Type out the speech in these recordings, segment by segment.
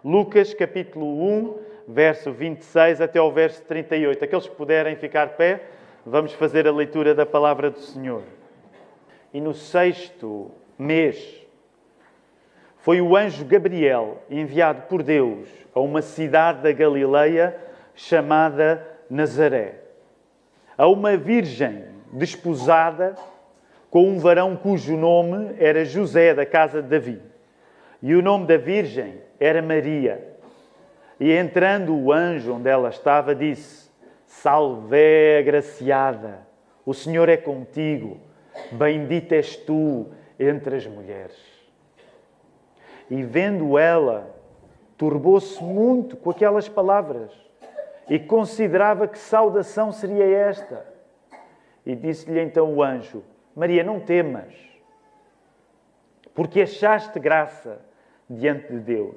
Lucas, capítulo 1, verso 26 até ao verso 38. Aqueles que puderem ficar de pé, vamos fazer a leitura da palavra do Senhor. E no 6º mês, foi o anjo Gabriel enviado por Deus a uma cidade da Galileia chamada Nazaré, a uma virgem desposada com um varão cujo nome era José, da casa de Davi. E o nome da virgem era Maria. E entrando o anjo onde ela estava, disse: Salve, agraciada, o Senhor é contigo, bendita és tu entre as mulheres. E vendo ela, turbou-se muito com aquelas palavras e considerava que saudação seria esta. E disse-lhe então o anjo: Maria, não temas, porque achaste graça diante de Deus.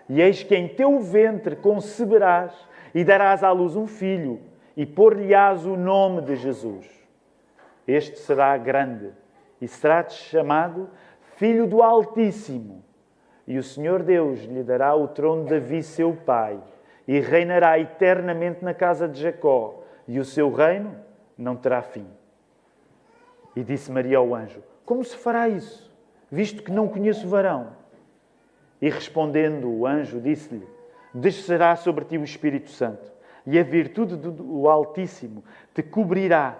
E eis que em teu ventre conceberás e darás à luz um filho, e pôr-lhe-ás o nome de Jesus. Este será grande e será-te chamado Filho do Altíssimo. E o Senhor Deus lhe dará o trono de Davi, seu pai, e reinará eternamente na casa de Jacó, e o seu reino não terá fim. E disse Maria ao anjo: Como se fará isso, visto que não conheço varão? E respondendo o anjo, disse-lhe: Descerá sobre ti o Espírito Santo, e a virtude do Altíssimo te cobrirá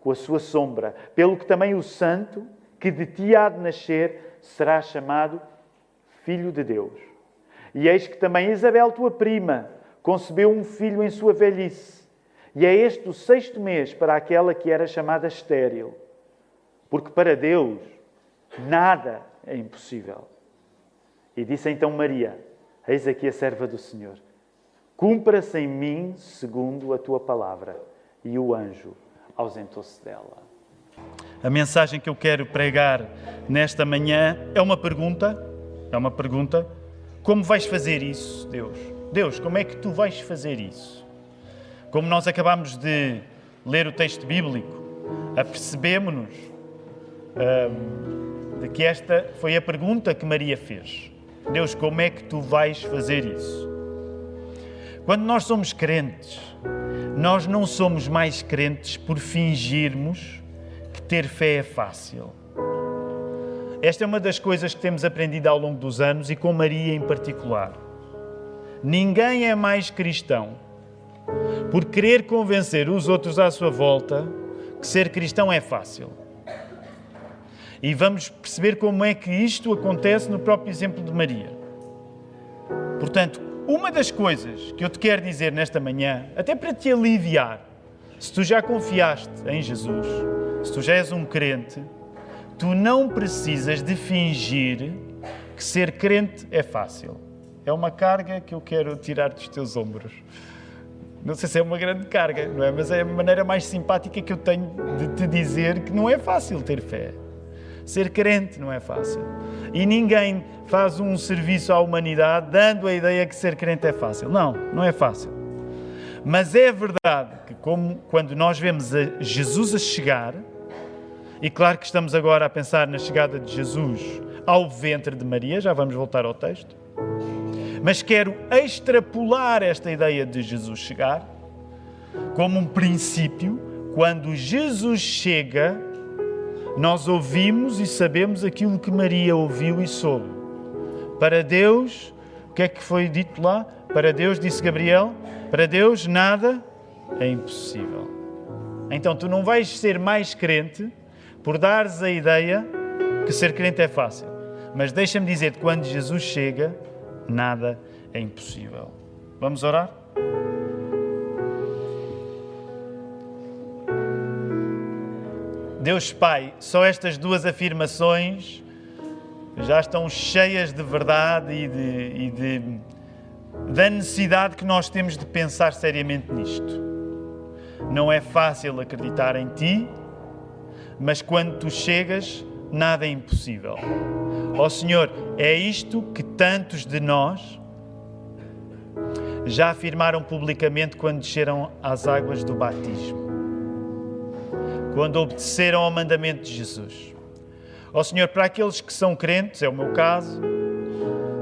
com a sua sombra, pelo que também o Santo, que de ti há de nascer, será chamado Filho de Deus. E eis que também Isabel, tua prima, concebeu um filho em sua velhice. E é este o 6º mês para aquela que era chamada estéril. Porque para Deus nada é impossível. E disse então Maria: Eis aqui a serva do Senhor. Cumpra-se em mim segundo a tua palavra. E o anjo ausentou-se dela. A mensagem que eu quero pregar nesta manhã é uma pergunta. Como vais fazer isso, Deus? Deus, como é que tu vais fazer isso? Como nós acabamos de ler o texto bíblico, apercebemos-nos de que esta foi a pergunta que Maria fez. Deus, como é que tu vais fazer isso? Quando nós somos crentes, nós não somos mais crentes por fingirmos que ter fé é fácil. Esta é uma das coisas que temos aprendido ao longo dos anos e com Maria em particular. Ninguém é mais cristão por querer convencer os outros à sua volta que ser cristão é fácil. E vamos perceber como é que isto acontece no próprio exemplo de Maria. Portanto, uma das coisas que eu te quero dizer nesta manhã, até para te aliviar, se tu já confiaste em Jesus, se tu já és um crente, tu não precisas de fingir que ser crente é fácil. É uma carga que eu quero tirar dos teus ombros. Não sei se é uma grande carga, não é? Mas é a maneira mais simpática que eu tenho de te dizer que não é fácil ter fé. Ser crente não é fácil. E ninguém faz um serviço à humanidade dando a ideia que ser crente é fácil. Não, não é fácil. Mas é verdade que quando nós vemos Jesus a chegar, e claro que estamos agora a pensar na chegada de Jesus ao ventre de Maria, já vamos voltar ao texto, mas quero extrapolar esta ideia de Jesus chegar como um princípio. Quando Jesus chega, nós ouvimos e sabemos aquilo que Maria ouviu e soube. Para Deus, o que é que foi dito lá? Para Deus, disse Gabriel, para Deus nada é impossível. Então tu não vais ser mais crente por dares a ideia que ser crente é fácil. Mas deixa-me dizer-te, quando Jesus chega, nada é impossível. Vamos orar? Deus Pai, só estas duas afirmações já estão cheias de verdade e da necessidade que nós temos de pensar seriamente nisto. Não é fácil acreditar em Ti, mas quando Tu chegas, nada é impossível. Ó Senhor, é isto que tantos de nós já afirmaram publicamente quando desceram às águas do batismo, quando obedeceram ao mandamento de Jesus. Ó Senhor, para aqueles que são crentes, é o meu caso,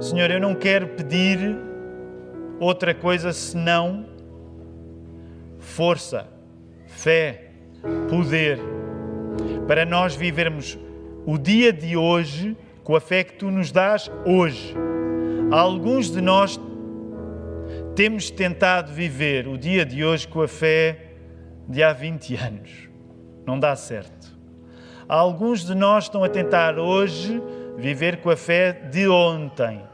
Senhor, eu não quero pedir outra coisa senão força, fé, poder, para nós vivermos o dia de hoje com a fé que Tu nos dás hoje. Alguns de nós temos tentado viver o dia de hoje com a fé de há 20 anos. Não dá certo. Alguns de nós estão a tentar hoje viver com a fé de ontem.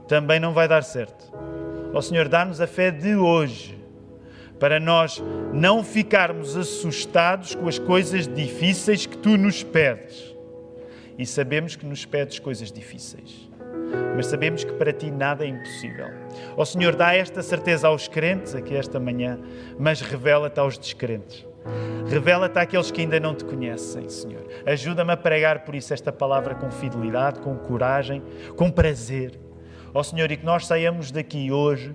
Também não vai dar certo. Ó Senhor, dá-nos a fé de hoje, para nós não ficarmos assustados com as coisas difíceis que Tu nos pedes. E sabemos que nos pedes coisas difíceis, mas sabemos que para Ti nada é impossível. Ó Senhor, dá esta certeza aos crentes aqui esta manhã, mas revela-te aos descrentes. Revela-te àqueles que ainda não Te conhecem, Senhor. Ajuda-me a pregar por isso esta palavra com fidelidade, com coragem, com prazer. Ó Senhor, e que nós saiamos daqui hoje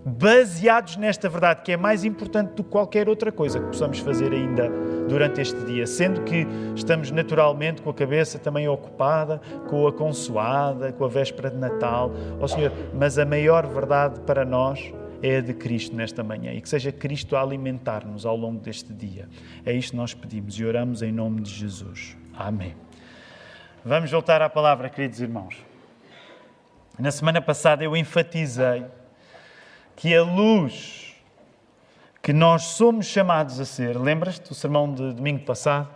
baseados nesta verdade, que é mais importante do que qualquer outra coisa que possamos fazer ainda durante este dia, sendo que estamos naturalmente com a cabeça também ocupada, com a consoada, com a véspera de Natal. Ó Senhor, mas a maior verdade para nós é a de Cristo nesta manhã, e que seja Cristo a alimentar-nos ao longo deste dia. É isto que nós pedimos e oramos em nome de Jesus. Amém. Vamos voltar à palavra, queridos irmãos. Na semana passada eu enfatizei que a luz que nós somos chamados a ser, lembras-te do sermão de domingo passado?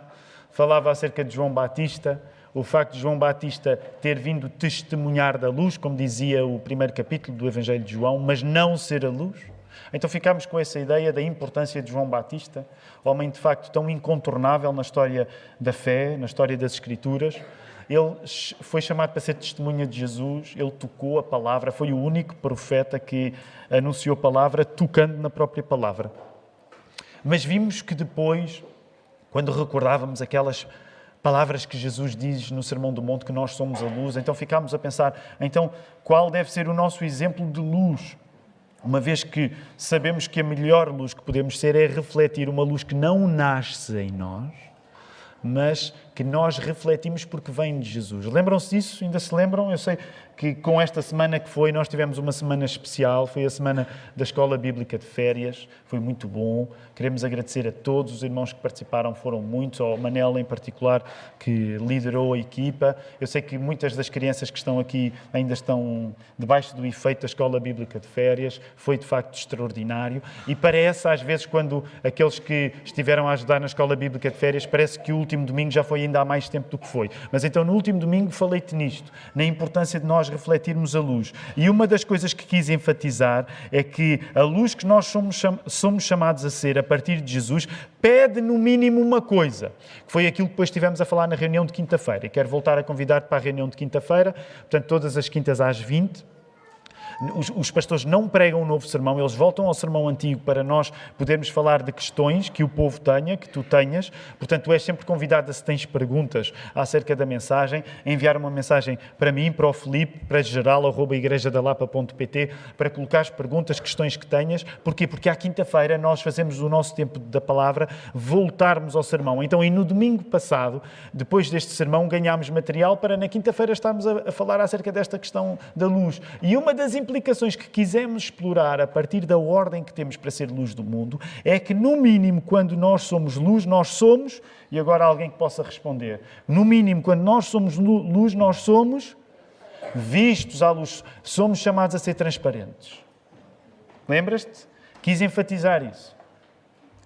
Falava acerca de João Batista, o facto de João Batista ter vindo testemunhar da luz, como dizia o primeiro capítulo do Evangelho de João, mas não ser a luz. Então ficámos com essa ideia da importância de João Batista, homem de facto tão incontornável na história da fé, na história das Escrituras. Ele foi chamado para ser testemunha de Jesus, ele tocou a palavra, foi o único profeta que anunciou a palavra, tocando na própria palavra. Mas vimos que depois, quando recordávamos aquelas palavras que Jesus diz no Sermão do Monte, que nós somos a luz, então ficámos a pensar, então qual deve ser o nosso exemplo de luz? Uma vez que sabemos que a melhor luz que podemos ser é refletir uma luz que não nasce em nós, mas que nós refletimos porque vem de Jesus. Lembram-se disso? Ainda se lembram? Eu sei que com esta semana que foi, nós tivemos uma semana especial, foi a semana da Escola Bíblica de Férias, foi muito bom. Queremos agradecer a todos os irmãos que participaram, foram muitos, ao Manel em particular, que liderou a equipa. Eu sei que muitas das crianças que estão aqui ainda estão debaixo do efeito da Escola Bíblica de Férias, foi de facto extraordinário. E parece, às vezes, quando aqueles que estiveram a ajudar na Escola Bíblica de Férias, parece que o último domingo já foi ainda há mais tempo do que foi. Mas então, no último domingo, falei-te nisto, na importância de nós refletirmos a luz. E uma das coisas que quis enfatizar é que a luz que nós somos chamados a ser a partir de Jesus pede, no mínimo, uma coisa, que foi aquilo que depois estivemos a falar na reunião de quinta-feira. E quero voltar a convidar-te para a reunião de quinta-feira, portanto, todas as quintas às 20. Os pastores não pregam um novo sermão, eles voltam ao sermão antigo para nós podermos falar de questões que o povo tenha, que tu tenhas. Portanto, tu és sempre convidado, se tens perguntas acerca da mensagem, a enviar uma mensagem para mim, para o Filipe, para geral@igrejadalapa.pt, para colocar as perguntas, questões que tenhas. Porquê? Porque à quinta-feira nós fazemos o nosso tempo da palavra voltarmos ao sermão. Então, e no domingo passado, depois deste sermão, ganhámos material para na quinta-feira estarmos a falar acerca desta questão da luz. E uma das implicações que quisemos explorar a partir da ordem que temos para ser luz do mundo é que, no mínimo, quando nós somos luz, nós somos, e agora alguém que possa responder, no mínimo, quando nós somos luz, nós somos vistos à luz, somos chamados a ser transparentes. Lembras-te? Quis enfatizar isso.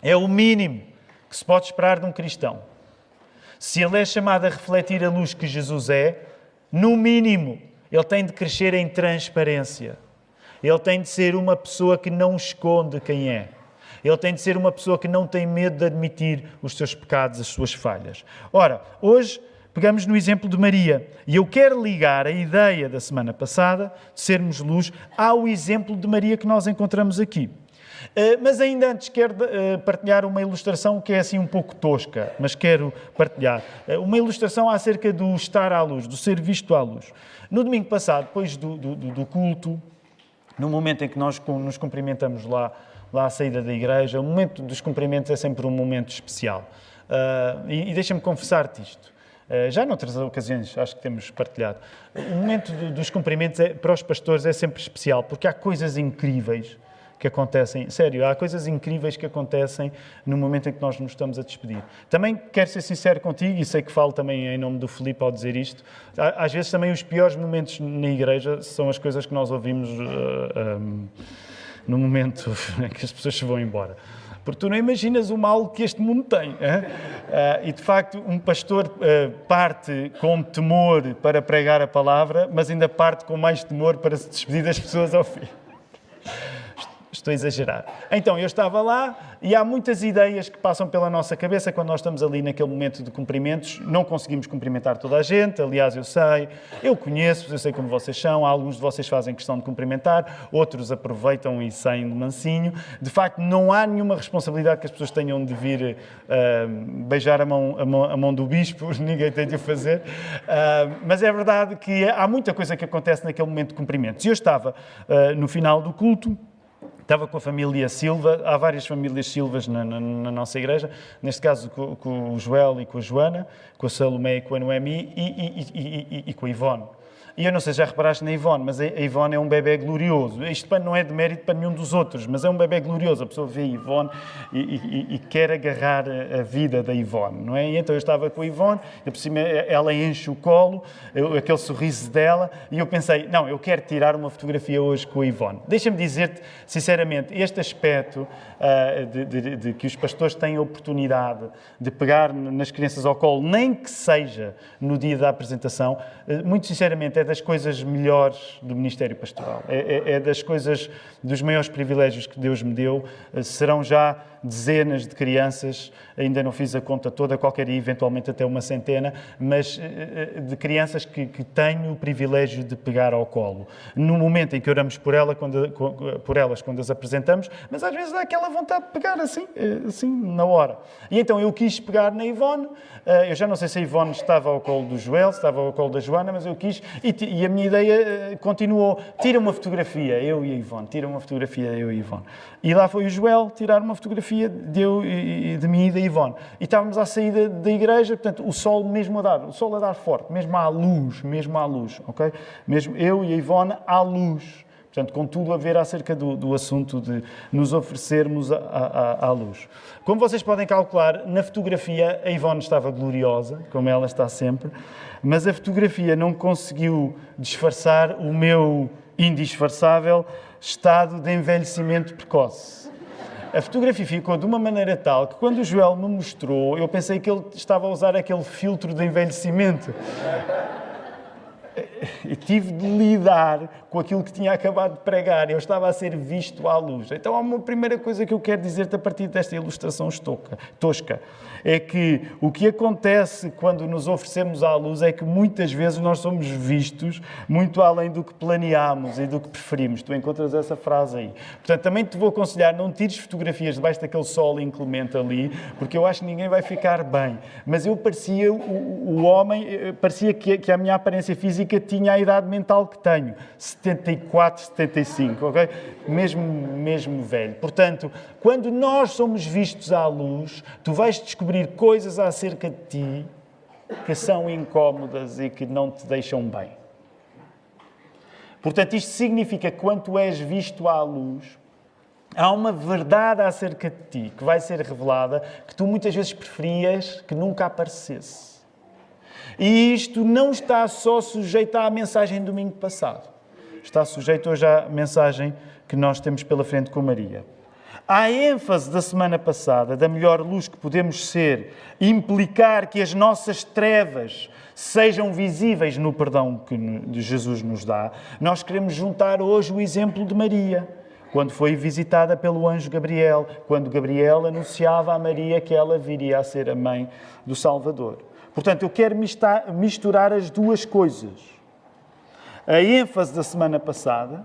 É o mínimo que se pode esperar de um cristão. Se ele é chamado a refletir a luz que Jesus é, no mínimo, ele tem de crescer em transparência. Ele tem de ser uma pessoa que não esconde quem é. Ele tem de ser uma pessoa que não tem medo de admitir os seus pecados, as suas falhas. Ora, hoje pegamos no exemplo de Maria. E eu quero ligar a ideia da semana passada, de sermos luz, ao exemplo de Maria que nós encontramos aqui. Mas ainda antes quero partilhar uma ilustração que é assim um pouco tosca, mas quero partilhar. Uma ilustração acerca do estar à luz, do ser visto à luz. No domingo passado, depois do culto, no momento em que nós nos cumprimentamos lá à saída da igreja, o momento dos cumprimentos é sempre um momento especial. E deixa-me confessar-te isto. Já noutras ocasiões, acho que temos partilhado. O momento dos cumprimentos para os pastores é sempre especial, porque há coisas incríveis que acontecem. Sério, há coisas incríveis que acontecem no momento em que nós nos estamos a despedir. Também quero ser sincero contigo, e sei que falo também em nome do Filipe ao dizer isto, às vezes também os piores momentos na igreja são as coisas que nós ouvimos no momento em que as pessoas se vão embora. Porque tu não imaginas o mal que este mundo tem. E, de facto, um pastor parte com temor para pregar a palavra, mas ainda parte com mais temor para se despedir das pessoas ao fim. Estou a exagerar. Então, eu estava lá e há muitas ideias que passam pela nossa cabeça quando nós estamos ali naquele momento de cumprimentos. Não conseguimos cumprimentar toda a gente, aliás, eu conheço, eu sei como vocês são, alguns de vocês fazem questão de cumprimentar, outros aproveitam e saem de mansinho. De facto, não há nenhuma responsabilidade que as pessoas tenham de vir beijar a mão do bispo, ninguém tem de o fazer. Mas é verdade que há muita coisa que acontece naquele momento de cumprimentos. E eu estava no final do culto, estava com a família Silva, há várias famílias Silvas na nossa igreja, neste caso com o Joel e com a Joana, com a Salomé e com a Noemi e com a Ivone. E eu não sei se já reparaste na Ivone, mas a Ivone é um bebê glorioso. Isto não é de mérito para nenhum dos outros, mas é um bebê glorioso. A pessoa vê a Ivone e quer agarrar a vida da Ivone, não é? E então eu estava com a Ivone, e por cima ela enche o colo, aquele sorriso dela, e eu pensei, não, eu quero tirar uma fotografia hoje com a Ivone. Deixa-me dizer-te, sinceramente, este aspecto de que os pastores têm a oportunidade de pegar nas crianças ao colo, nem que seja no dia da apresentação, muito sinceramente, é das coisas melhores do ministério pastoral. É das coisas, dos maiores privilégios que Deus me deu. Serão já dezenas de crianças, ainda não fiz a conta toda, qualquer dia eventualmente até uma centena, mas de crianças que tenho o privilégio de pegar ao colo. No momento em que oramos por elas, quando as apresentamos, mas às vezes dá aquela vontade de pegar assim na hora. E então eu quis pegar na Ivone, eu já não sei se a Ivone estava ao colo do Joel, se estava ao colo da Joana, mas eu quis, e a minha ideia continuou, tira uma fotografia, eu e a Ivone, tira uma fotografia, eu e a Ivone. E lá foi o Joel tirar uma fotografia de mim e da Ivone. E estávamos à saída da igreja, portanto, o sol a dar forte, mesmo à luz, ok? Mesmo eu e a Ivone à luz. Portanto, com tudo a ver acerca do assunto de nos oferecermos à luz. Como vocês podem calcular, na fotografia a Ivone estava gloriosa, como ela está sempre, mas a fotografia não conseguiu disfarçar o meu indisfarçável estado de envelhecimento precoce. A fotografia ficou de uma maneira tal que quando o Joel me mostrou, eu pensei que ele estava a usar aquele filtro de envelhecimento. E tive de lidar com aquilo que tinha acabado de pregar. Eu estava a ser visto à luz. Então, há uma primeira coisa que eu quero dizer-te a partir desta ilustração tosca. É que o que acontece quando nos oferecemos à luz é que muitas vezes nós somos vistos muito além do que planeámos e do que preferimos. Tu encontras essa frase aí. Portanto, também te vou aconselhar, não tires fotografias debaixo daquele sol inclemente ali, porque eu acho que ninguém vai ficar bem. Mas eu parecia o homem, parecia que a minha aparência física tinha a idade mental que tenho, 74, 75, ok? Mesmo velho. Portanto, quando nós somos vistos à luz, tu vais descobrir coisas acerca de ti que são incómodas e que não te deixam bem. Portanto, isto significa que quando tu és visto à luz, há uma verdade acerca de ti que vai ser revelada que tu muitas vezes preferias que nunca aparecesse. E isto não está só sujeito à mensagem do domingo passado. Está sujeito hoje à mensagem que nós temos pela frente com Maria. A ênfase da semana passada, da melhor luz que podemos ser, implicar que as nossas trevas sejam visíveis no perdão que Jesus nos dá, nós queremos juntar hoje o exemplo de Maria, quando foi visitada pelo anjo Gabriel, quando Gabriel anunciava a Maria que ela viria a ser a mãe do Salvador. Portanto, eu quero misturar as duas coisas. A ênfase da semana passada,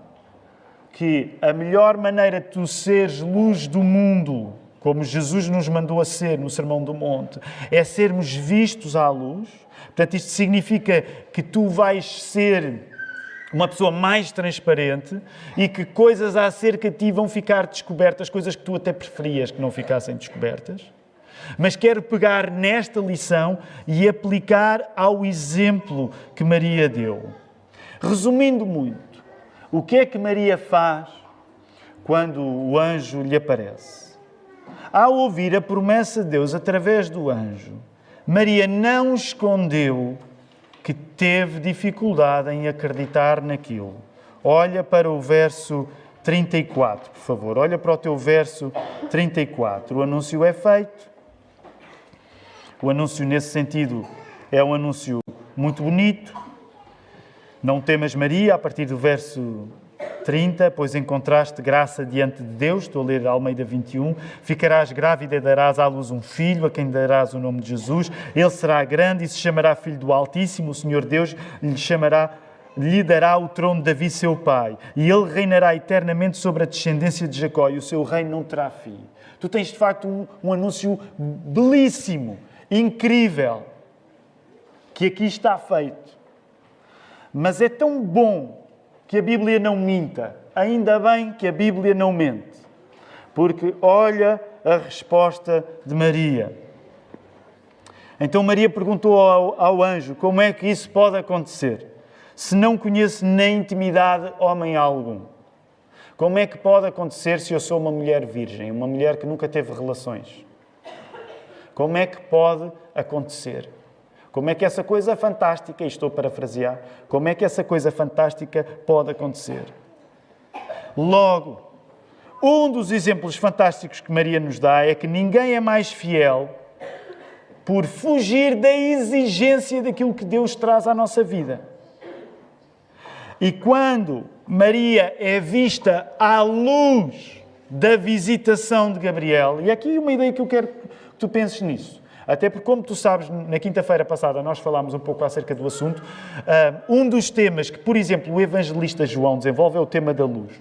que a melhor maneira de tu seres luz do mundo, como Jesus nos mandou a ser no Sermão do Monte, é sermos vistos à luz. Portanto, isto significa que tu vais ser uma pessoa mais transparente e que coisas acerca de ti vão ficar descobertas, coisas que tu até preferias que não ficassem descobertas. Mas quero pegar nesta lição e aplicar ao exemplo que Maria deu. Resumindo muito, o que é que Maria faz quando o anjo lhe aparece? Ao ouvir a promessa de Deus através do anjo, Maria não escondeu que teve dificuldade em acreditar naquilo. Olha para o verso 34, por favor. Olha para o teu verso 34. O anúncio é feito. O anúncio, nesse sentido, é um anúncio muito bonito. Não temas, Maria, a partir do verso 30, pois encontraste graça diante de Deus, estou a ler Almeida 21, ficarás grávida e darás à luz um filho, a quem darás o nome de Jesus. Ele será grande e se chamará Filho do Altíssimo. O Senhor Deus lhe dará o trono de Davi, seu pai, e ele reinará eternamente sobre a descendência de Jacó, e o seu reino não terá fim. Tu tens, de facto, um anúncio belíssimo, incrível, que aqui está feito. Mas é tão bom que a Bíblia não minta. Ainda bem que a Bíblia não mente. Porque olha a resposta de Maria. Então Maria perguntou ao anjo, como é que isso pode acontecer? Se não conheço na intimidade homem algum. Como é que pode acontecer se eu sou uma mulher virgem, uma mulher que nunca teve relações? Como é que pode acontecer? Como é que essa coisa fantástica, e estou a parafrasear, como é que essa coisa fantástica pode acontecer? Logo, um dos exemplos fantásticos que Maria nos dá é que ninguém é mais fiel por fugir da exigência daquilo que Deus traz à nossa vida. E quando Maria é vista à luz da visitação de Gabriel, e aqui uma ideia que eu quero que tu penses nisso, até porque, como tu sabes, na quinta-feira passada nós falámos um pouco acerca do assunto. Um dos temas que, por exemplo, o evangelista João desenvolve é o tema da luz.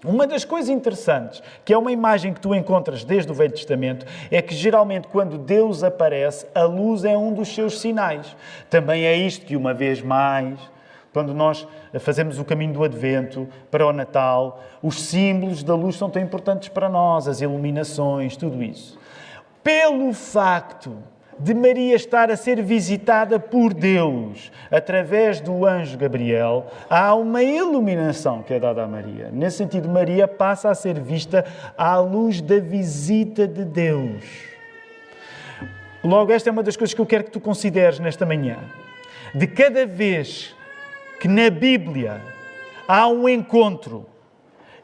Uma das coisas interessantes, que é uma imagem que tu encontras desde o Velho Testamento, é que geralmente quando Deus aparece, a luz é um dos seus sinais. Também é isto que, uma vez mais, quando nós fazemos o caminho do Advento para o Natal, os símbolos da luz são tão importantes para nós, as iluminações, tudo isso. Pelo facto de Maria estar a ser visitada por Deus através do anjo Gabriel, há uma iluminação que é dada a Maria. Nesse sentido, Maria passa a ser vista à luz da visita de Deus. Logo, esta é uma das coisas que eu quero que tu consideres nesta manhã. De cada vez que na Bíblia há um encontro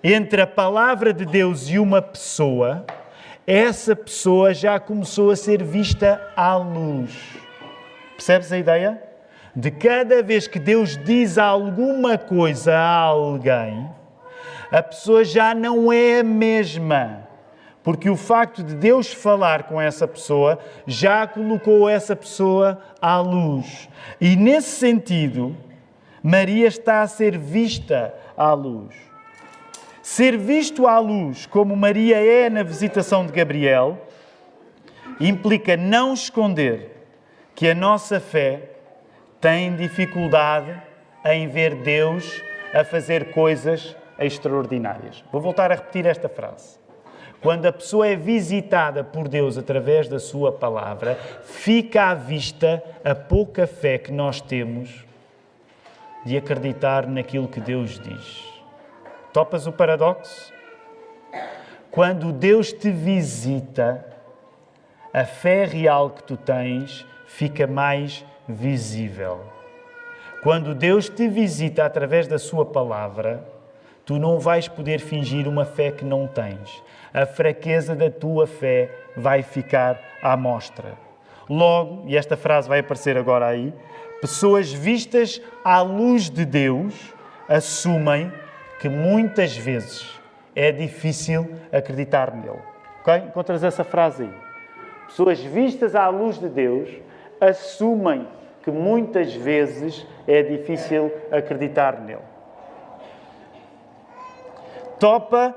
entre a palavra de Deus e uma pessoa, essa pessoa já começou a ser vista à luz. Percebes a ideia? De cada vez que Deus diz alguma coisa a alguém, a pessoa já não é a mesma. Porque o facto de Deus falar com essa pessoa já colocou essa pessoa à luz. E nesse sentido, Maria está a ser vista à luz. Ser visto à luz, como Maria é na visitação de Gabriel, implica não esconder que a nossa fé tem dificuldade em ver Deus a fazer coisas extraordinárias. Vou voltar a repetir esta frase. Quando a pessoa é visitada por Deus através da sua palavra, fica à vista a pouca fé que nós temos de acreditar naquilo que Deus diz. Topas o paradoxo? Quando Deus te visita, a fé real que tu tens fica mais visível. Quando Deus te visita através da sua palavra, tu não vais poder fingir uma fé que não tens. A fraqueza da tua fé vai ficar à mostra. Logo, e esta frase vai aparecer agora aí, pessoas vistas à luz de Deus assumem que muitas vezes é difícil acreditar nele. Okay? Encontras essa frase aí. Pessoas vistas à luz de Deus assumem que muitas vezes é difícil acreditar nele. Topa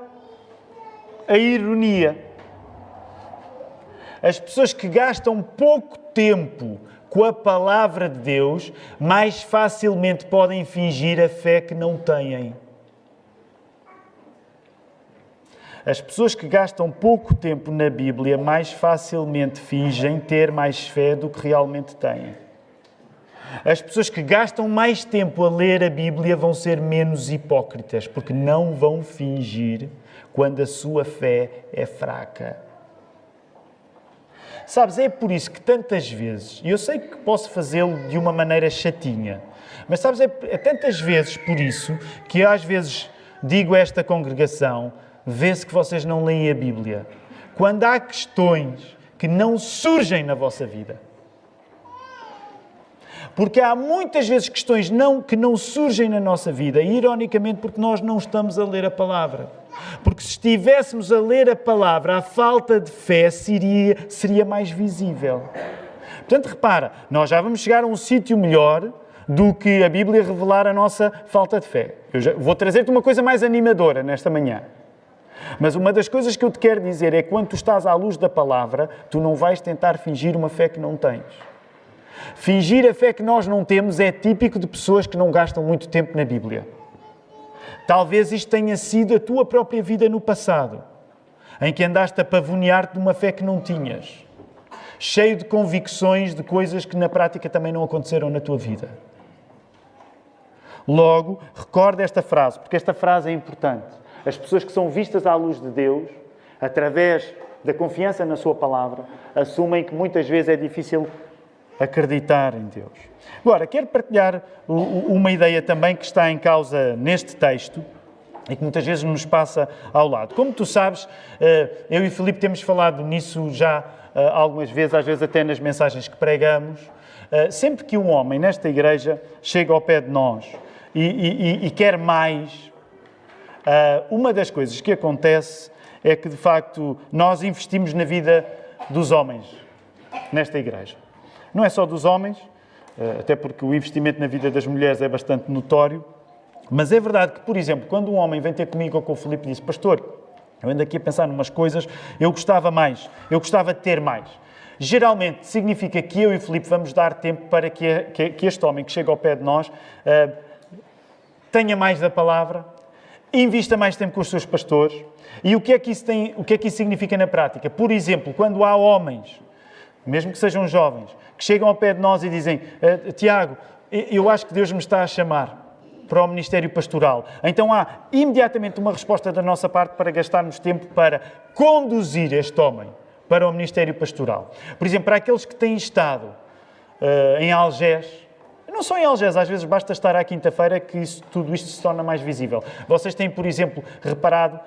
a ironia. As pessoas que gastam pouco tempo com a palavra de Deus mais facilmente podem fingir a fé que não têm. As pessoas que gastam pouco tempo na Bíblia mais facilmente fingem ter mais fé do que realmente têm. As pessoas que gastam mais tempo a ler a Bíblia vão ser menos hipócritas, porque não vão fingir quando a sua fé é fraca. Sabes, é por isso que tantas vezes, e eu sei que posso fazê-lo de uma maneira chatinha, mas sabes, é tantas vezes por isso que eu às vezes digo a esta congregação: vê-se que vocês não leem a Bíblia. Quando há questões que não surgem na vossa vida. Porque há muitas vezes questões que não surgem na nossa vida, ironicamente porque nós não estamos a ler a palavra. Porque se estivéssemos a ler a palavra, a falta de fé seria mais visível. Portanto, repara, nós já vamos chegar a um sítio melhor do que a Bíblia revelar a nossa falta de fé. Eu já vou trazer-te uma coisa mais animadora nesta manhã. Mas uma das coisas que eu te quero dizer é que quando tu estás à luz da palavra, tu não vais tentar fingir uma fé que não tens. Fingir a fé que nós não temos é típico de pessoas que não gastam muito tempo na Bíblia. Talvez isto tenha sido a tua própria vida no passado, em que andaste a pavonear-te de uma fé que não tinhas, cheio de convicções de coisas que na prática também não aconteceram na tua vida. Logo, recorda esta frase, porque esta frase é importante. As pessoas que são vistas à luz de Deus, através da confiança na sua palavra, assumem que muitas vezes é difícil acreditar em Deus. Agora, quero partilhar uma ideia também que está em causa neste texto e que muitas vezes nos passa ao lado. Como tu sabes, eu e Filipe temos falado nisso já algumas vezes, às vezes até nas mensagens que pregamos. Sempre que um homem nesta igreja chega ao pé de nós e quer mais, uma das coisas que acontece é que, de facto, nós investimos na vida dos homens nesta igreja. Não é só dos homens, até porque o investimento na vida das mulheres é bastante notório, mas é verdade que, por exemplo, quando um homem vem ter comigo ou com o Filipe e diz: pastor, eu ando aqui a pensar numas coisas, eu gostava de ter mais. Geralmente significa que eu e o Filipe vamos dar tempo para que este homem que chega ao pé de nós tenha mais da palavra, invista mais tempo com os seus pastores. E o que é que isso significa na prática? Por exemplo, quando há homens, mesmo que sejam jovens, que chegam ao pé de nós e dizem: Tiago, eu acho que Deus me está a chamar para o ministério pastoral. Então há imediatamente uma resposta da nossa parte para gastarmos tempo para conduzir este homem para o ministério pastoral. Por exemplo, para aqueles que têm estado em Algés, não só em Algés, às vezes basta estar à quinta-feira que tudo isto se torna mais visível. Vocês têm, por exemplo, reparado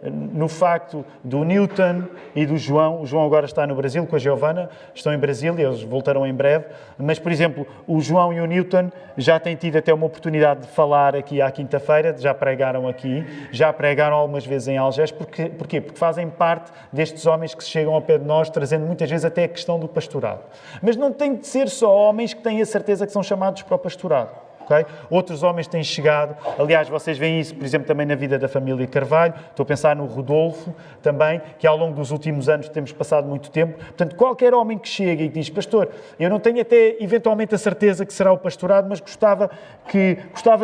no facto do Newton e do João. O João agora está no Brasil com a Giovana, estão em Brasília, eles voltarão em breve. Mas, por exemplo, o João e o Newton já têm tido até uma oportunidade de falar aqui à quinta-feira, já pregaram aqui, já pregaram algumas vezes em Algés. Porquê? Porque fazem parte destes homens que chegam ao pé de nós, trazendo muitas vezes até a questão do pastorado. Mas não tem de ser só homens que têm a certeza que são chamados para o pastorado. Okay? Outros homens têm chegado, aliás, vocês veem isso, por exemplo, também na vida da família Carvalho. Estou a pensar no Rodolfo também, que ao longo dos últimos anos temos passado muito tempo. Portanto, qualquer homem que chega e que diz: pastor, eu não tenho até eventualmente a certeza que será o pastorado, mas gostava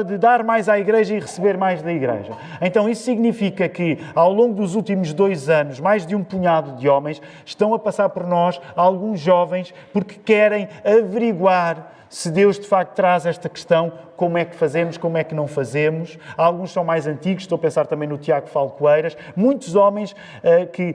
de dar mais à igreja e receber mais da igreja. Então isso significa que ao longo dos últimos 2 anos, mais de um punhado de homens estão a passar por nós, alguns jovens, porque querem averiguar se Deus de facto traz esta questão, como é que fazemos, como é que não fazemos. Alguns são mais antigos, estou a pensar também no Tiago Falcoeiras. Muitos homens que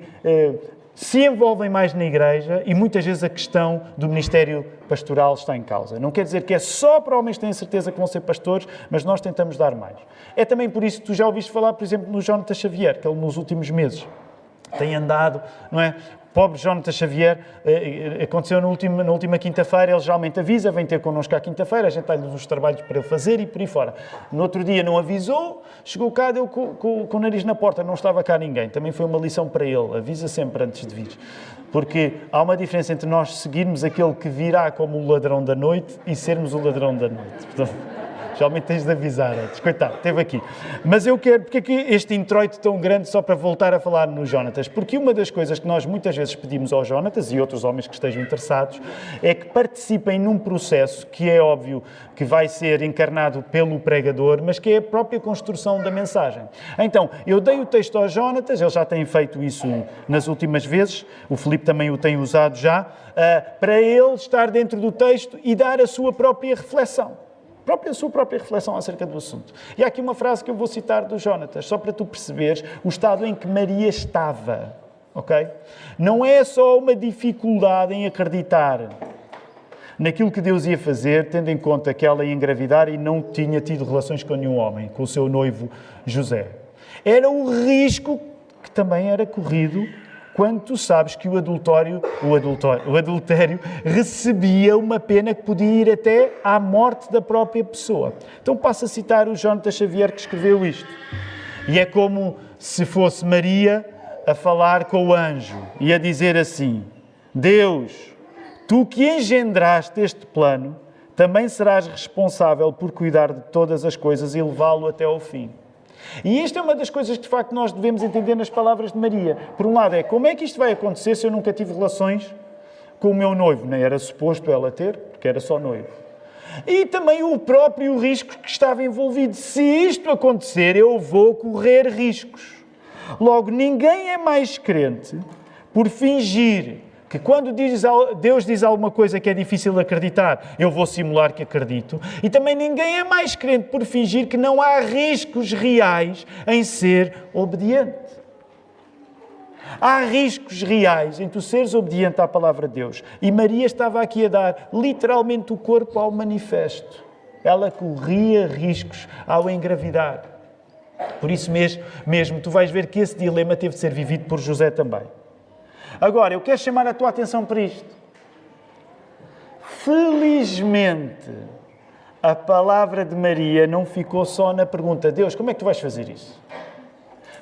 se envolvem mais na igreja e muitas vezes a questão do ministério pastoral está em causa. Não quer dizer que é só para homens que têm certeza que vão ser pastores, mas nós tentamos dar mais. É também por isso que tu já ouviste falar, por exemplo, no Jonathan Xavier, que ele nos últimos meses tem andado, não é? Pobre Jonathan Xavier, aconteceu na última quinta-feira, ele geralmente avisa, vem ter connosco à quinta-feira, a gente dá-lhe os trabalhos para ele fazer e por aí fora. No outro dia não avisou, chegou cá, deu com o nariz na porta, não estava cá ninguém. Também foi uma lição para ele, avisa sempre antes de vir. Porque há uma diferença entre nós seguirmos aquele que virá como o ladrão da noite e sermos o ladrão da noite. Portanto, Geralmente tens de avisar antes. Coitado, esteve aqui. Mas eu quero... Porque é que este introito tão grande só para voltar a falar no Jónatas? Porque uma das coisas que nós muitas vezes pedimos ao Jónatas e outros homens que estejam interessados é que participem num processo que é óbvio que vai ser encarnado pelo pregador, mas que é a própria construção da mensagem. Então, eu dei o texto ao Jónatas, ele já tem feito isso nas últimas vezes, o Filipe também o tem usado já, para ele estar dentro do texto e dar a sua própria reflexão. A sua própria reflexão acerca do assunto. E há aqui uma frase que eu vou citar do Jónatas, só para tu perceberes o estado em que Maria estava. Ok? Não é só uma dificuldade em acreditar naquilo que Deus ia fazer, tendo em conta que ela ia engravidar e não tinha tido relações com nenhum homem, com o seu noivo José. Era o risco que também era corrido quando tu sabes que o adultério recebia uma pena que podia ir até à morte da própria pessoa. Então passo a citar o Jónatas Xavier que escreveu isto. E é como se fosse Maria a falar com o anjo e a dizer assim: Deus, tu que engendraste este plano, também serás responsável por cuidar de todas as coisas e levá-lo até ao fim. E isto é uma das coisas que, de facto, nós devemos entender nas palavras de Maria. Por um lado, é como é que isto vai acontecer se eu nunca tive relações com o meu noivo? Nem era suposto ela ter, porque era só noivo. E também o próprio risco que estava envolvido. Se isto acontecer, eu vou correr riscos. Logo, ninguém é mais crente por fingir que quando Deus diz alguma coisa que é difícil acreditar, eu vou simular que acredito. E também ninguém é mais crente por fingir que não há riscos reais em ser obediente. Há riscos reais em tu seres obediente à palavra de Deus. E Maria estava aqui a dar literalmente o corpo ao manifesto. Ela corria riscos ao engravidar. Por isso mesmo tu vais ver que esse dilema teve de ser vivido por José também. Agora, eu quero chamar a tua atenção para isto. Felizmente, a palavra de Maria não ficou só na pergunta: Deus, como é que tu vais fazer isso?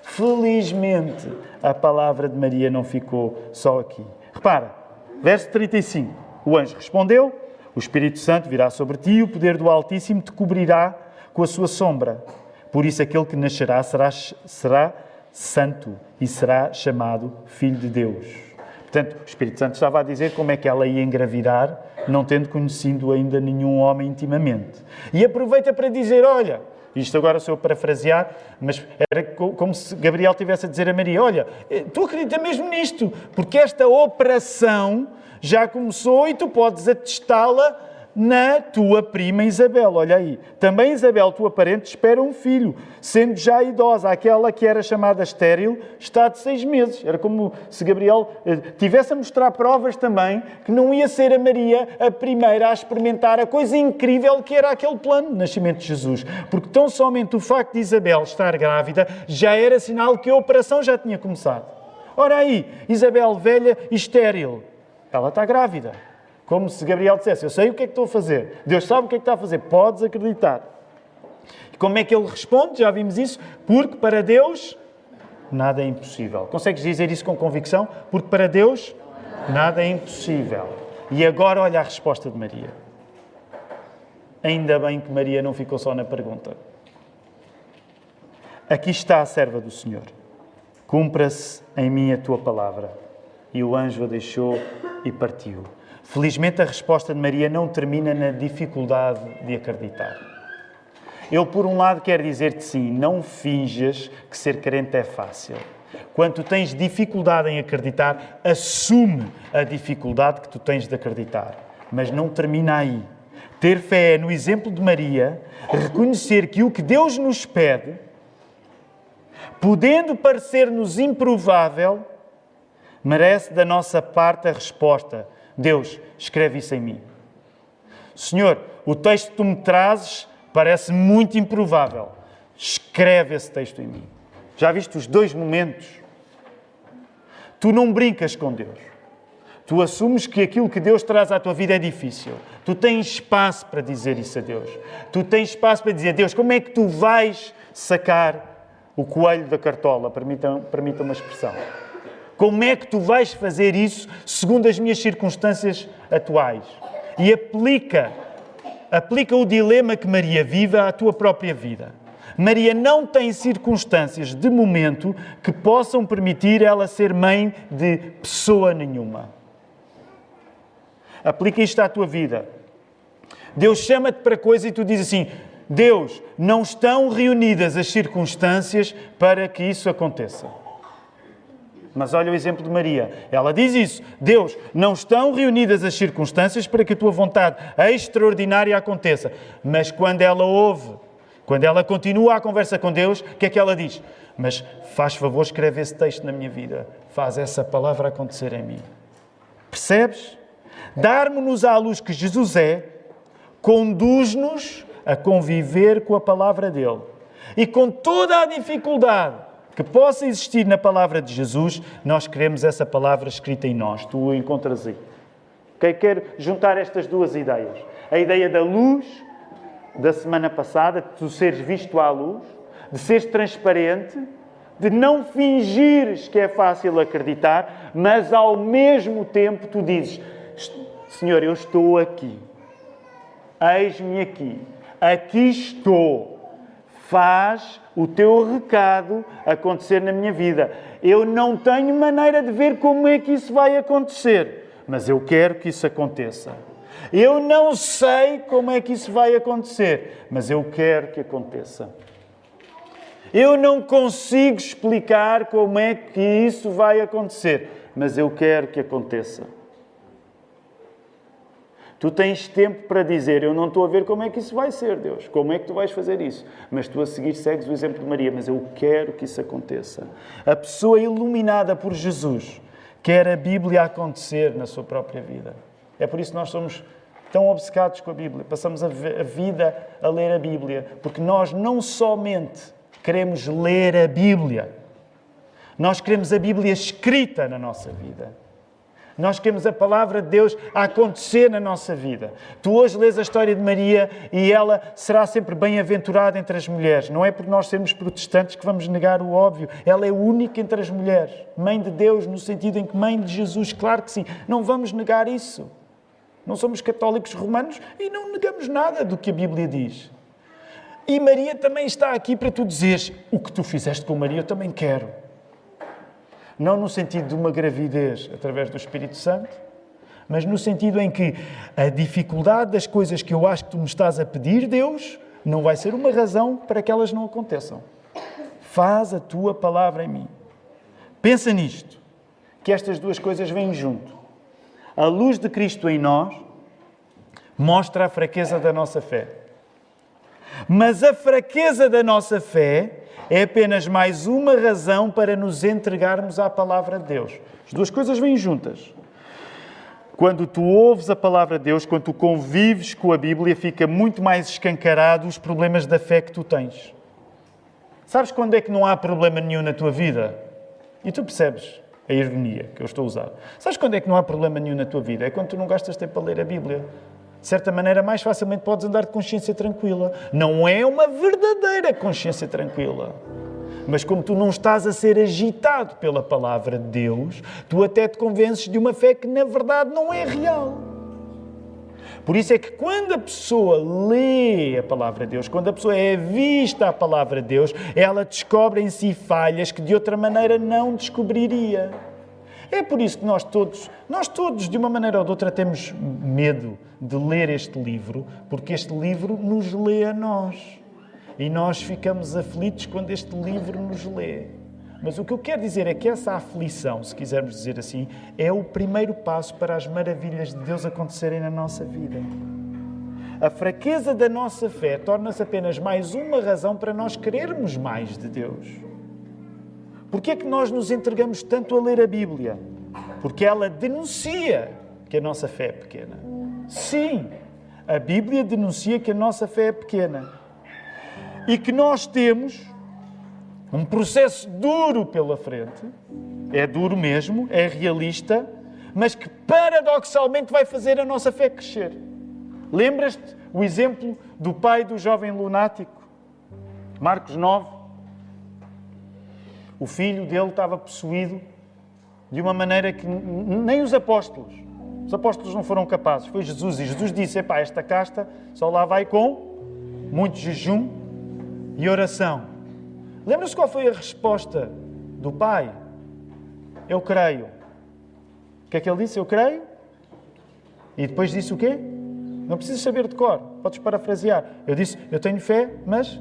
Felizmente, a palavra de Maria não ficou só aqui. Repara, verso 35. O anjo respondeu: o Espírito Santo virá sobre ti e o poder do Altíssimo te cobrirá com a sua sombra. Por isso, aquele que nascerá será santo e será chamado Filho de Deus. Portanto, o Espírito Santo estava a dizer como é que ela ia engravidar, não tendo conhecido ainda nenhum homem intimamente. E aproveita para dizer, olha, isto agora sou eu parafrasear, mas era como se Gabriel estivesse a dizer a Maria, olha, tu acredita mesmo nisto, porque esta operação já começou e tu podes atestá-la na tua prima Isabel. Olha aí. Também Isabel, tua parente, espera um filho, sendo já idosa. Aquela que era chamada estéril está de 6 meses. Era como se Gabriel tivesse a mostrar provas também que não ia ser a Maria a primeira a experimentar a coisa incrível que era aquele plano de nascimento de Jesus. Porque tão somente o facto de Isabel estar grávida já era sinal que a operação já tinha começado. Ora aí, Isabel velha e estéril. Ela está grávida. Como se Gabriel dissesse, eu sei o que é que estou a fazer. Deus sabe o que é que está a fazer. Podes acreditar. E como é que ele responde? Já vimos isso. Porque para Deus nada é impossível. Consegues dizer isso com convicção? Porque para Deus nada é impossível. E agora olha a resposta de Maria. Ainda bem que Maria não ficou só na pergunta. Aqui está a serva do Senhor. Cumpra-se em mim a tua palavra. E o anjo a deixou e partiu. Felizmente, a resposta de Maria não termina na dificuldade de acreditar. Eu, por um lado, quero dizer-te sim, não finjas que ser crente é fácil. Quando tu tens dificuldade em acreditar, assume a dificuldade que tu tens de acreditar. Mas não termina aí. Ter fé é, no exemplo de Maria, reconhecer que o que Deus nos pede, podendo parecer-nos improvável, merece da nossa parte a resposta: Deus, escreve isso em mim. Senhor, o texto que tu me trazes parece muito improvável. Escreve esse texto em mim. Já viste os 2 momentos? Tu não brincas com Deus. Tu assumes que aquilo que Deus traz à tua vida é difícil. Tu tens espaço para dizer isso a Deus. Tu tens espaço para dizer, Deus, como é que tu vais sacar o coelho da cartola? Permita uma expressão. Como é que tu vais fazer isso segundo as minhas circunstâncias atuais? E aplica aplica o dilema que Maria vive à tua própria vida. Maria não tem circunstâncias de momento que possam permitir ela ser mãe de pessoa nenhuma. Aplica isto à tua vida. Deus chama-te para coisa e tu dizes assim: Deus, não estão reunidas as circunstâncias para que isso aconteça. Mas olha o exemplo de Maria. Ela diz isso. Deus, não estão reunidas as circunstâncias para que a tua vontade extraordinária aconteça. Mas quando ela ouve, quando ela continua a conversa com Deus, o que é que ela diz? Mas faz favor, escreve esse texto na minha vida. Faz essa palavra acontecer em mim. Percebes? Dar-nos à luz que Jesus é, conduz-nos a conviver com a palavra dele. E com toda a dificuldade que possa existir na palavra de Jesus, nós queremos essa palavra escrita em nós. Tu a encontras aí. Okay? Quero juntar estas duas ideias. A ideia da luz, da semana passada, de tu seres visto à luz, de seres transparente, de não fingires que é fácil acreditar, mas ao mesmo tempo tu dizes: Senhor, eu estou aqui. Eis-me aqui. Aqui estou. Faz o teu recado acontecer na minha vida. Eu não tenho maneira de ver como é que isso vai acontecer, mas eu quero que isso aconteça. Eu não sei como é que isso vai acontecer, mas eu quero que aconteça. Eu não consigo explicar como é que isso vai acontecer, mas eu quero que aconteça. Tu tens tempo para dizer: eu não estou a ver como é que isso vai ser, Deus. Como é que tu vais fazer isso? Mas tu a seguir segues o exemplo de Maria. Mas eu quero que isso aconteça. A pessoa iluminada por Jesus quer a Bíblia acontecer na sua própria vida. É por isso que nós somos tão obcecados com a Bíblia. Passamos a vida a ler a Bíblia. Porque nós não somente queremos ler a Bíblia. Nós queremos a Bíblia escrita na nossa vida. Nós queremos a palavra de Deus a acontecer na nossa vida. Tu hoje lês a história de Maria e ela será sempre bem-aventurada entre as mulheres. Não é por nós sermos protestantes que vamos negar o óbvio. Ela é única entre as mulheres. Mãe de Deus, no sentido em que mãe de Jesus. Claro que sim. Não vamos negar isso. Não somos católicos romanos e não negamos nada do que a Bíblia diz. E Maria também está aqui para tu dizeres: o que tu fizeste com Maria eu também quero. Não no sentido de uma gravidez através do Espírito Santo, mas no sentido em que a dificuldade das coisas que eu acho que tu me estás a pedir, Deus, não vai ser uma razão para que elas não aconteçam. Faz a tua palavra em mim. Pensa nisto, que estas duas coisas vêm junto. A luz de Cristo em nós mostra a fraqueza da nossa fé. Mas a fraqueza da nossa fé é apenas mais uma razão para nos entregarmos à palavra de Deus. As duas coisas vêm juntas. Quando tu ouves a palavra de Deus, quando tu convives com a Bíblia, fica muito mais escancarado os problemas da fé que tu tens. Sabes quando é que não há problema nenhum na tua vida? E tu percebes a ironia que eu estou a usar. Sabes quando é que não há problema nenhum na tua vida? É quando tu não gastas tempo a ler a Bíblia. De certa maneira, mais facilmente podes andar de consciência tranquila. Não é uma verdadeira consciência tranquila. Mas como tu não estás a ser agitado pela palavra de Deus, tu até te convences de uma fé que, na verdade, não é real. Por isso é que quando a pessoa lê a palavra de Deus, quando a pessoa é vista à palavra de Deus, ela descobre em si falhas que de outra maneira não descobriria. É por isso que nós todos, de uma maneira ou de outra, temos medo de ler este livro, porque este livro nos lê a nós. E nós ficamos aflitos quando este livro nos lê. Mas o que eu quero dizer é que essa aflição, se quisermos dizer assim, é o primeiro passo para as maravilhas de Deus acontecerem na nossa vida. A fraqueza da nossa fé torna-se apenas mais uma razão para nós querermos mais de Deus. Porquê é que nós nos entregamos tanto a ler a Bíblia? Porque ela denuncia que a nossa fé é pequena. Sim, a Bíblia denuncia que a nossa fé é pequena. E que nós temos um processo duro pela frente. É duro mesmo, é realista, mas que paradoxalmente vai fazer a nossa fé crescer. Lembras-te o exemplo do pai do jovem lunático? Marcos 9. O filho dele estava possuído de uma maneira que nem os apóstolos Os apóstolos não foram capazes, foi Jesus. E Jesus disse, esta casta só lá vai com muito jejum e oração. Lembra-se qual foi a resposta do Pai? Eu creio. O que é que ele disse? Eu creio. E depois disse o quê? Não precisas saber de cor, podes parafrasear. Eu disse, eu tenho fé, mas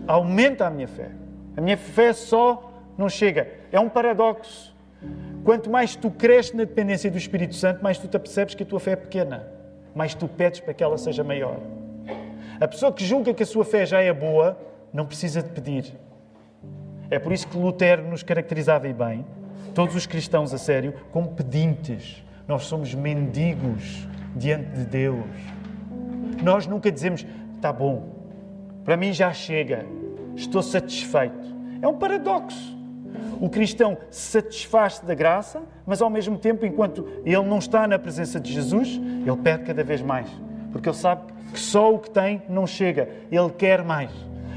aumenta a minha fé. A minha fé só não chega. É um paradoxo. Quanto mais tu cresces na dependência do Espírito Santo, mais tu te apercebes que a tua fé é pequena. Mais tu pedes para que ela seja maior. A pessoa que julga que a sua fé já é boa, não precisa de pedir. É por isso que Lutero nos caracterizava bem, todos os cristãos a sério, como pedintes. Nós somos mendigos diante de Deus. Nós nunca dizemos, está bom, para mim já chega, estou satisfeito. É um paradoxo. O cristão satisfaz-se da graça, mas ao mesmo tempo, enquanto ele não está na presença de Jesus, ele pede cada vez mais. Porque ele sabe que só o que tem não chega. Ele quer mais.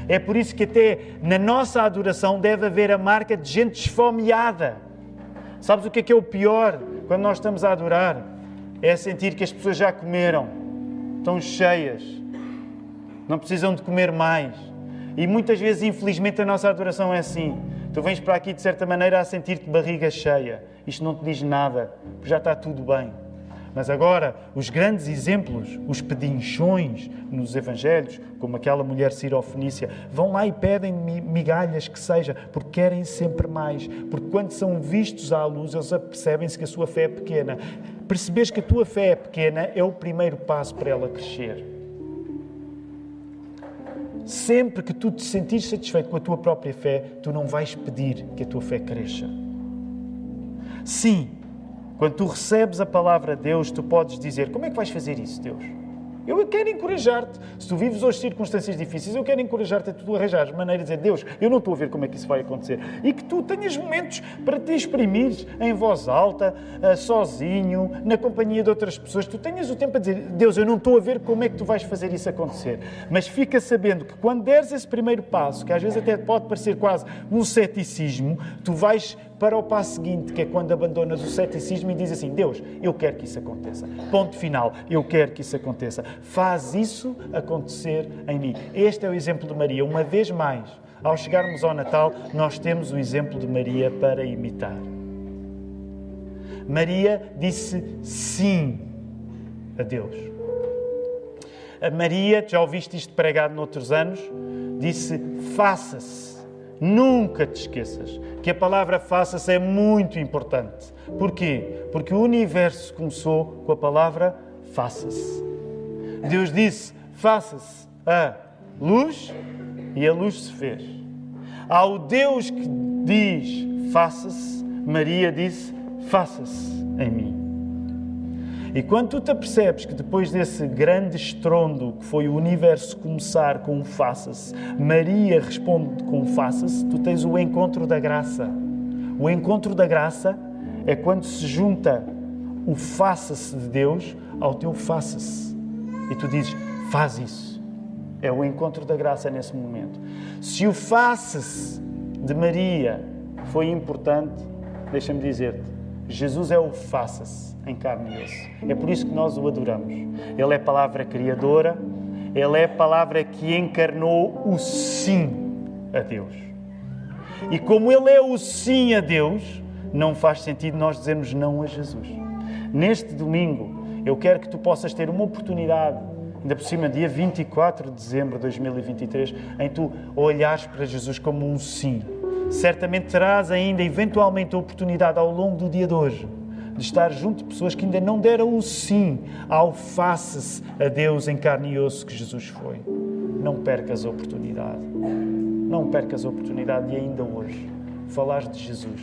É por isso que até na nossa adoração deve haver a marca de gente esfomeada. Sabes o que é o pior quando nós estamos a adorar? É sentir que as pessoas já comeram, estão cheias, não precisam de comer mais. E muitas vezes, infelizmente, a nossa adoração é assim. Tu vens para aqui, de certa maneira, a sentir-te barriga cheia. Isto não te diz nada, porque já está tudo bem. Mas agora, os grandes exemplos, os pedinchões nos Evangelhos, como aquela mulher sirofenícia, vão lá e pedem migalhas que seja, porque querem sempre mais. Porque quando são vistos à luz, eles apercebem-se que a sua fé é pequena. Perceberes que a tua fé é pequena é o primeiro passo para ela crescer. Sempre que tu te sentires satisfeito com a tua própria fé, tu não vais pedir que a tua fé cresça. Sim, quando tu recebes a palavra de Deus, tu podes dizer, como é que vais fazer isso, Deus? Eu quero encorajar-te. Se tu vives hoje circunstâncias difíceis, eu quero encorajar-te a tu arranjares maneira de dizer, Deus, eu não estou a ver como é que isso vai acontecer. E que tu tenhas momentos para te exprimires em voz alta, sozinho, na companhia de outras pessoas. Tu tenhas o tempo para dizer, Deus, eu não estou a ver como é que tu vais fazer isso acontecer. Mas fica sabendo que quando deres esse primeiro passo, que às vezes até pode parecer quase um ceticismo, tu vais para o passo seguinte, que é quando abandonas o ceticismo e dizes assim, Deus, eu quero que isso aconteça. Ponto final, eu quero que isso aconteça. Faz isso acontecer em mim. Este é o exemplo de Maria. Uma vez mais, ao chegarmos ao Natal, nós temos o exemplo de Maria para imitar. Maria disse sim a Deus. A Maria, já ouviste isto pregado noutros anos, disse faça-se. Nunca te esqueças que a palavra faça-se é muito importante. Porquê? Porque o universo começou com a palavra faça-se. Deus disse, faça-se a luz e a luz se fez. Ao Deus que diz, faça-se, Maria disse, faça-se em mim. E quando tu te apercebes que depois desse grande estrondo que foi o universo começar com um faça-se, Maria responde com um faça-se, tu tens o encontro da graça. O encontro da graça é quando se junta o faça-se de Deus ao teu faça-se. E tu dizes, faz isso. É o encontro da graça nesse momento. Se o faça-se de Maria foi importante, deixa-me dizer-te, Jesus é o faça-se em carne e osso. É por isso que nós o adoramos. Ele é a palavra criadora, Ele é a palavra que encarnou o sim a Deus. E como Ele é o sim a Deus, não faz sentido nós dizermos não a Jesus. Neste domingo, eu quero que tu possas ter uma oportunidade, ainda por cima, dia 24 de dezembro de 2023, em tu olhares para Jesus como um sim. Certamente terás ainda, eventualmente, a oportunidade ao longo do dia de hoje de estar junto de pessoas que ainda não deram o sim ao faça-se a Deus em carne e osso que Jesus foi. Não percas a oportunidade. Não percas a oportunidade de ainda hoje falares de Jesus.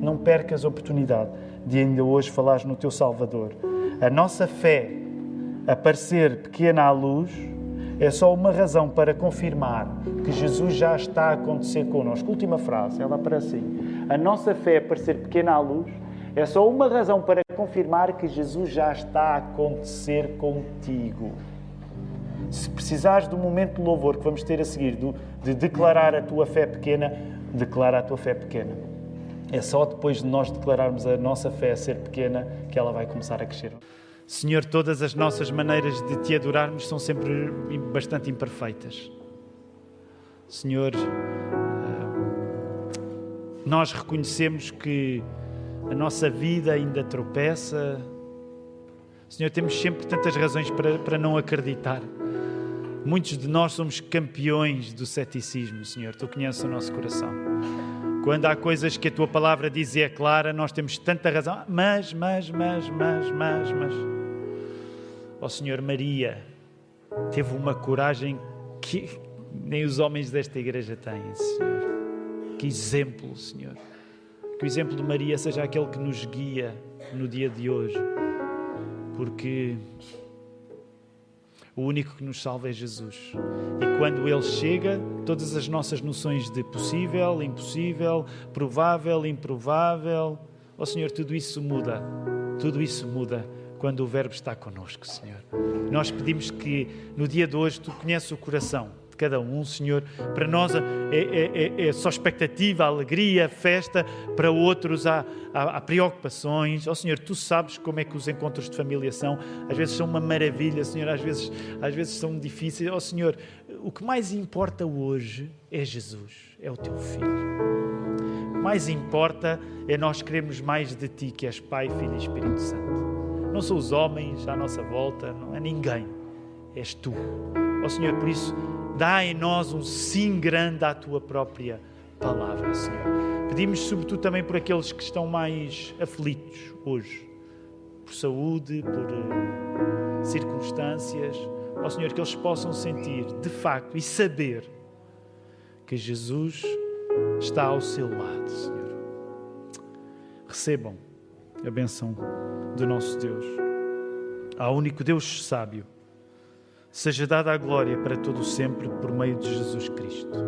Não percas a oportunidade de ainda hoje falares no teu Salvador. A nossa fé a parecer pequena à luz é só uma razão para confirmar que Jesus já está a acontecer connosco. Última frase, ela aparece assim. A nossa fé a parecer pequena à luz é só uma razão para confirmar que Jesus já está a acontecer contigo. Se precisares do momento de louvor que vamos ter a seguir, de declarar a tua fé pequena, declara a tua fé pequena. É só depois de nós declararmos a nossa fé ser pequena que ela vai começar a crescer. Senhor, todas as nossas maneiras de Te adorarmos são sempre bastante imperfeitas. Senhor, nós reconhecemos que a nossa vida ainda tropeça. Senhor, temos sempre tantas razões para não acreditar. Muitos de nós somos campeões do ceticismo, Senhor. Tu conheces o nosso coração. Quando há coisas que a Tua palavra diz e é clara, nós temos tanta razão. Mas. Ó Senhor, Maria teve uma coragem que nem os homens desta igreja têm, Senhor. Que exemplo, Senhor. Que o exemplo de Maria seja aquele que nos guia no dia de hoje. Porque o único que nos salva é Jesus. E quando Ele chega, todas as nossas noções de possível, impossível, provável, improvável, ó Senhor, tudo isso muda. Tudo isso muda quando o Verbo está connosco, Senhor. Nós pedimos que no dia de hoje Tu conheces o coração de cada um, Senhor. Para nós é só expectativa, alegria, festa. Para outros há preocupações. Ó Senhor, Tu sabes como é que os encontros de família são. Às vezes são uma maravilha, Senhor. Às vezes são difíceis. Ó Senhor, o que mais importa hoje é Jesus, é o Teu Filho. O que mais importa é nós queremos mais de Ti, que és Pai, Filho e Espírito Santo. Não são os homens à nossa volta, não é ninguém. És Tu. Ó Senhor, por isso, dá em nós um sim grande à Tua própria palavra, Senhor. Pedimos sobretudo também por aqueles que estão mais aflitos hoje, por saúde, por circunstâncias. Ó Senhor, que eles possam sentir, de facto, e saber que Jesus está ao seu lado, Senhor. Recebam a bênção do nosso Deus. Ao único Deus sábio, seja dada a glória para todo o sempre por meio de Jesus Cristo.